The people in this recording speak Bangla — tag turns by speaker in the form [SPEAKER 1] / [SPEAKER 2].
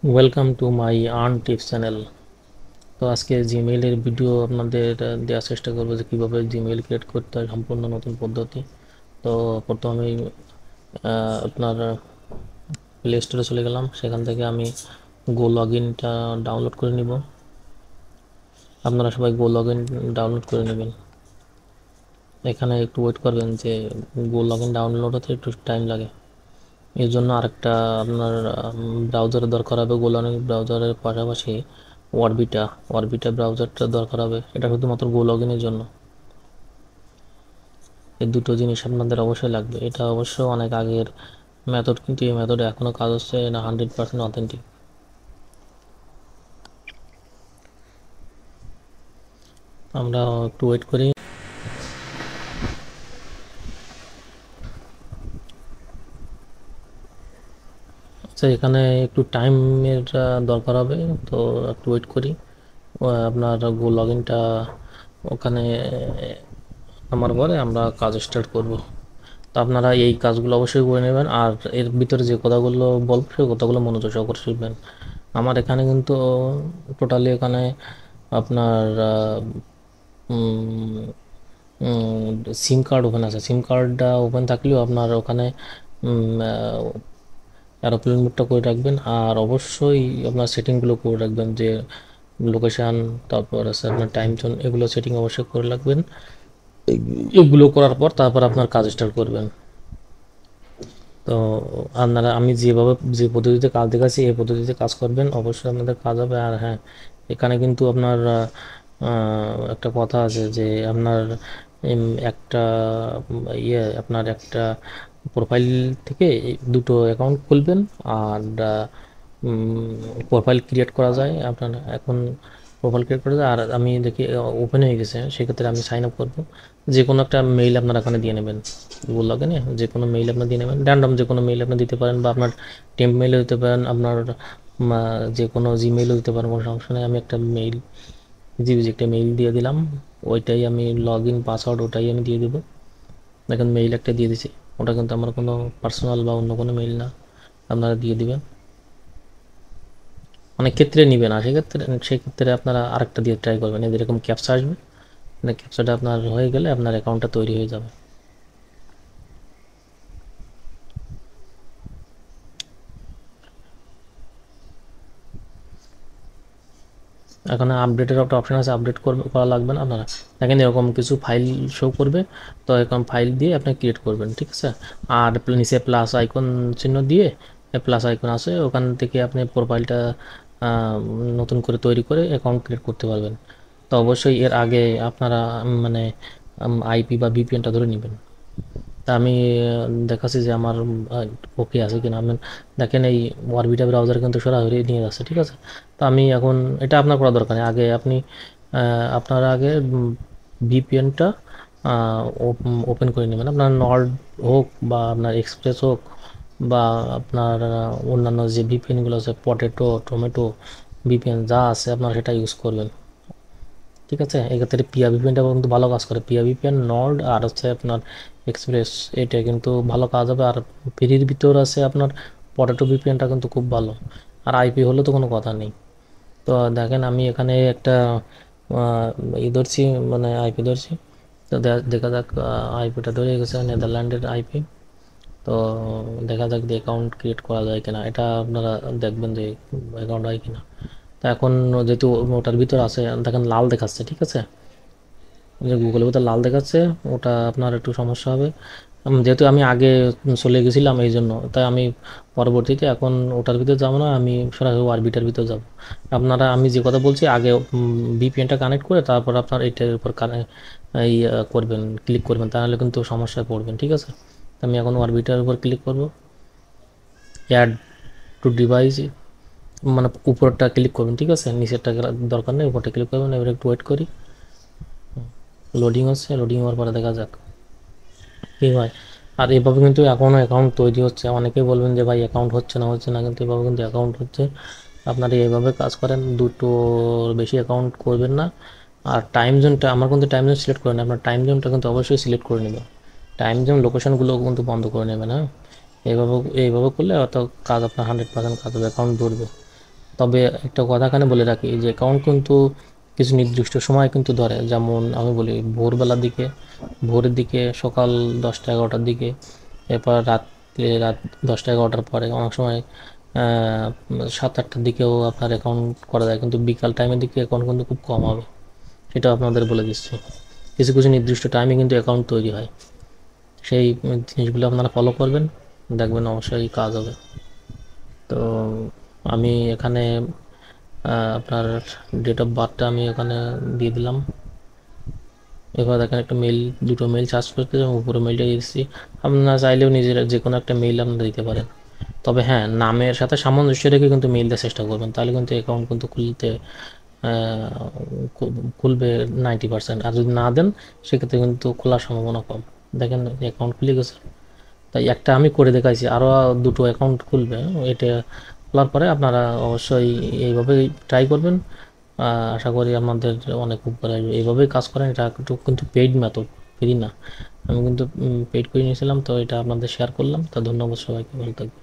[SPEAKER 1] Welcome to my earn tips channel. তো আজকে জিমেইলের ভিডিও আপনাদের দেওয়ার চেষ্টা করবো যে কীভাবে জিমেইল ক্রিয়েট করতে হয়, সম্পূর্ণ নতুন পদ্ধতি। তো প্রথমে আমি আপনার প্লে স্টোরে চলে গেলাম, সেখান থেকে আমি গো লগ ইনটা ডাউনলোড করে নিব। আপনারা সবাই গো লগ ইন ডাউনলোড করে নেবেন। এখানে একটু ওয়েট করবেন, যে গো লগ ইন ডাউনলোড হতে একটু টাইম লাগে। এর জন্য আরেকটা আপনার ব্রাউজারের দরকার হবে। গো লগ ইন ব্রাউজারের পাশাপাশি অরবিটা ব্রাউজারটা দরকার হবে। এটা শুধুমাত্র গো লগ ইনের জন্য। এই দুটো জিনিস আপনাদের অবশ্যই লাগবে। এটা অবশ্য অনেক আগের মেথড, কিন্তু এই মেথডে এখনও কাজ হচ্ছে না, 100% অথেন্টিক। আমরা একটু ওয়েট করি। আচ্ছা, এখানে একটু টাইমের দরকার হবে, তো একটু ওয়েট করি। আপনার গো লগ ইনটা ওখানে আমার পরে আমরা কাজ স্টার্ট করব। তো আপনারা এই কাজগুলো অবশ্যই করে নেবেন, আর এর ভিতরে যে কথাগুলো বলবো সেই কথাগুলো মনোযোগ সহকারে শুনবেন। আমার এখানে কিন্তু টোটালি এখানে আপনার সিম কার্ড ওপেন আছে। সিম কার্ডটা ওপেন থাকলেও আপনার ওখানে এরোপ্লেন মোডটা করে রাখবেন, আর অবশ্যই আপনার সেটিংগুলো করে রাখবেন, যে লোকেশান, তারপর আছে আপনার টাইম জোন, এগুলো সেটিং অবশ্যই করে রাখবেন। এগুলো করার পর তারপর আপনার কাজ স্টার্ট করবেন। তো আপনারা আমি যে পদ্ধতিতে কাজ দেখাচ্ছি এই পদ্ধতিতে কাজ করবেন, অবশ্যই আপনাদের কাজ হবে। আর হ্যাঁ, এখানে কিন্তু আপনার একটা কথা আছে যে আপনার একটা আপনার একটা প্রোফাইল থেকে দুটো অ্যাকাউন্ট খুলবেন। আর প্রোফাইল ক্রিয়েট করা যায় আপনার, এখন প্রোফাইল ক্রিয়েট করা যায়। আর আমি দেখি ওপেন হয়ে গেছে, সেক্ষেত্রে আমি সাইন আপ করবো। যে কোনো একটা মেইল আপনারা এখানে দিয়ে নেবেন। গুগল লগ ইনে যে কোনো মেইল আপনি দিয়ে নেবেন, র্যান্ডম যে কোনো মেইল আপনি দিতে পারেন, বা আপনার টেম্প মেইলও দিতে পারেন, আপনার যে কোনো জিমেইলও দিতে পারেন, কোনো সমস্যা নেই। আমি একটা মেইল একটা মেইল দিয়ে দিলাম, ওইটাই আমি লগ ইন পাসওয়ার্ড ওটাই আমি দিয়ে দেবো। দেখেন মেইল একটা দিয়ে দিছি, ওটা কিন্তু আমার কোনো পার্সোনাল বা অন্য কোনো মেইল না, আপনারা দিয়ে দিবেন। অনেক ক্ষেত্রে নিবে না, সেক্ষেত্রে আপনারা আরেকটা দিয়ে ট্রাই করবেন। এরকম ক্যাপচা আসবে, মানে ক্যাপচাটা আপনার হয়ে গেলে আপনার অ্যাকাউন্টটা তৈরি হয়ে যাবে। এখানে আপডেটের একটা অপশন আছে, আপডেট করা লাগবে না আপনারা। দেখেন এরকম কিছু ফাইল শো করবে, তো এরকম ফাইল দিয়ে আপনি ক্রিয়েট করবেন, ঠিক আছে। আর নিচে প্লাস আইকন চিহ্ন দিয়ে, প্লাস আইকন আছে, ওখান থেকে আপনি প্রোফাইলটা নতুন করে তৈরি করে অ্যাকাউন্ট ক্রিয়েট করতে পারবেন। তো অবশ্যই এর আগে আপনারা মানে আইপি বা ভিপিএনটা ধরে নেবেন। তা আমি দেখাচ্ছি যে আমার ওকে আছে কিনা। আমি দেখেন এই অরবিটা ব্রাউজার কিন্তু সরাসরি নিয়ে যাচ্ছে, ঠিক আছে। তো আমি এখন এটা আপনার করা দরকার নেই। আগে আপনি আপনার আগে ভিপিএনটা ওপেন করে নেবেন। আপনার নর্ড হোক বা আপনার এক্সপ্রেস হোক, বা আপনার অন্যান্য যে ভিপিএনগুলো আছে, পটেটো, টমেটো ভিপিএন যা আছে আপনারা সেটা ইউজ করবেন, ঠিক আছে। এক্ষেত্রে পিয়া ভিপিএনটা কিন্তু ভালো কাজ করে। পিয়া ভিপিএন, নর্ড আর হচ্ছে আপনার এক্সপ্রেস, এটা কিন্তু ভালো কাজ হবে। আর ফ্রির ভিতর আছে আপনার পটেটো ভিপিএনটা কিন্তু খুব ভালো। আর আইপি হলে তো কোনো কথা নেই। তো দেখেন আমি এখানে একটা ধরছি, মানে আইপি ধরছি। তো দেখা যাক, আইপিটা ধরে গেছে নেদারল্যান্ডের আইপি। তো দেখা যাক যে অ্যাকাউন্ট ক্রিয়েট করা যায় কিনা, এটা আপনারা দেখবেন যে অ্যাকাউন্ট হয় কিনা। তো এখন যেহেতু ওটার ভিতর আছে, দেখেন লাল দেখাচ্ছে, ঠিক আছে। যে গুগলের ভিতর লাল দেখাচ্ছে, ওটা আপনার একটু সমস্যা হবে। যেহেতু আমি আগে চলে গেছিলাম এই জন্য, তাই আমি পরবর্তীতে এখন ওটার ভিতর যাবো না, আমি সরাসরি অরবিটার ভিতর যাব। আপনারা আমি যে কথা বলছি আগে ভিপিএনটা কানেক্ট করে তারপর আপনার এইটার উপর এই করবেন, ক্লিক করবেন, তাহলে কিন্তু সমস্যায় পড়বেন, ঠিক আছে। আমি এখন অরবিটার উপর ক্লিক করব, অ্যাড টু ডিভাইস, মানে উপরটা ক্লিক করবেন, ঠিক আছে। নিচেরটা দরকার নেই, উপরটা ক্লিক করবেন। এবার একটু ওয়েট করি, লোডিং হচ্ছে, লোডিং হওয়ার পরে দেখা যাক কী হয়। আর এভাবে কিন্তু এখনও অ্যাকাউন্ট তৈরি হচ্ছে। অনেকেই বলবেন যে ভাই অ্যাকাউন্ট হচ্ছে না, কিন্তু এভাবে কিন্তু অ্যাকাউন্ট হচ্ছে। আপনারা এইভাবে কাজ করেন, দুটোর বেশি অ্যাকাউন্ট করবেন না। আর টাইম জোনটা, আমার কিন্তু টাইম জোন সিলেক্ট করেন, আপনার টাইম জোনটা কিন্তু অবশ্যই সিলেক্ট করে নেবেন। টাইম জোন লোকেশনগুলো কিন্তু বন্ধ করে নেবেন, হ্যাঁ। এইভাবে এইভাবে করলে অত কাজ আপনার 100% কাজ হবে, অ্যাকাউন্ট ধরবে। তবে একটা কথা এখানে বলে রাখি যে অ্যাকাউন্ট কিন্তু কিছু নির্দিষ্ট সময় কিন্তু ধরে, যেমন আমি বলি ভোরের দিকে সকাল 10টা 11টার দিকে, এরপর রাত 10টা 11টার পরে, অনেক সময় 7-8টার দিকেও আপনার অ্যাকাউন্ট করা যায়, কিন্তু বিকাল টাইমের দিকে অ্যাকাউন্ট কিন্তু খুব কম হবে, সেটা আপনাদের বলে দিচ্ছি। কিছু কিছু নির্দিষ্ট টাইমে কিন্তু অ্যাকাউন্ট তৈরি হয়, সেই জিনিসগুলো আপনারা ফলো করবেন, দেখবেন অবশ্যই কাজ হবে। তো আমি এখানে আপনার ডেট অফ বার্থটা আমি এখানে দিয়ে দিলাম। এবার দেখেন একটা দুটো মেল সার্চ করতে উপরে মেলটা দিচ্ছি। আপনারা চাইলেও নিজের যে কোনো একটা মেইল আপনারা দিতে পারেন, তবে হ্যাঁ নামের সাথে সামঞ্জস্য রেখে কিন্তু মেইল দেওয়ার চেষ্টা করবেন, তাহলে কিন্তু অ্যাকাউন্ট কিন্তু খুলবে 90%। আর যদি না দেন সেক্ষেত্রে কিন্তু খোলার সম্ভাবনা কম। দেখেন অ্যাকাউন্ট খুলে গেছে, তাই একটা আমি করে দেখাইছি, আরও দুটো অ্যাকাউন্ট খুলবে। এটা খোলার পরে আপনারা অবশ্যই এইভাবেই ট্রাই করবেন, আশা করি আমাদের অনেক উপকার আসবে। এইভাবেই কাজ করেন, এটা একটু কিন্তু পেইড মেথড, ফ্রি না। আমি কিন্তু পেইড করে নিয়েছিলাম, তো এটা আপনাদের শেয়ার করলাম। তো ধন্যবাদ সবাইকে, ভালো থাকবেন।